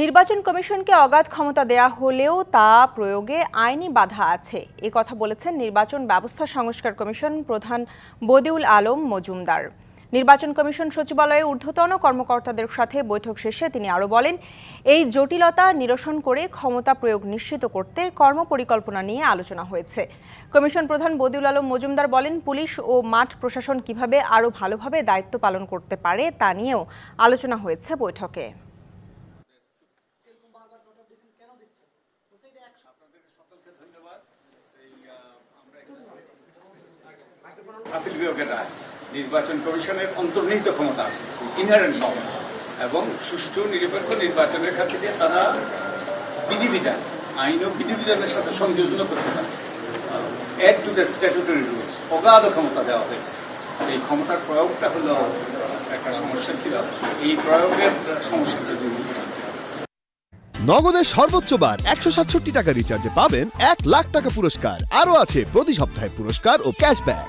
নির্বাচন কমিশনকে অগাধ ক্ষমতা দেয়া হলেও তা প্রয়োগে আইনি বাধা আছে, এ কথা বলেছেন নির্বাচন ব্যবস্থা সংস্কার কমিশন প্রধান বদিউল আলম মজুমদার। নির্বাচন কমিশন সচিবালয়ে ঊর্ধ্বতন কর্মকর্তাদের সাথে বৈঠক শেষে তিনি আরও বলেন, এই জটিলতা নিরসন করে ক্ষমতা প্রয়োগ নিশ্চিত করতে কর্মপরিকল্পনা নিয়ে আলোচনা হয়েছে। কমিশন প্রধান বদিউল আলম মজুমদার বলেন, পুলিশ ও মাঠ প্রশাসন কিভাবে আরও ভালোভাবে দায়িত্ব পালন করতে পারে তা নিয়েও আলোচনা হয়েছে বৈঠকে। আপিল বিভাগের রায় নির্বাচন কমিশনের অন্তর্নিহিত ক্ষমতা আছে, ইনহারেন্ট পাওয়ার, এবং সুষ্ঠু নিরপেক্ষ নির্বাচনের ক্ষেত্রে তারা বিধিবিধান, আইন ও বিধিবিধানের সাথে সংযোজন করতে পারে। Add to the statutory rules অগাধ ক্ষমতা দেওয়া হয়েছে। এই ক্ষমতার প্রয়োগটা হলো একটা সমস্যা ছিল, এই প্রয়োগের সমস্যাটা দূর করতে হবে। নগদের সর্বোচ্চ বার 167 টাকা রিচার্জে পাবেন 1 লাখ টাকা পুরস্কার। আরও আছে প্রতি সপ্তাহে পুরস্কার ও ক্যাশব্যাক।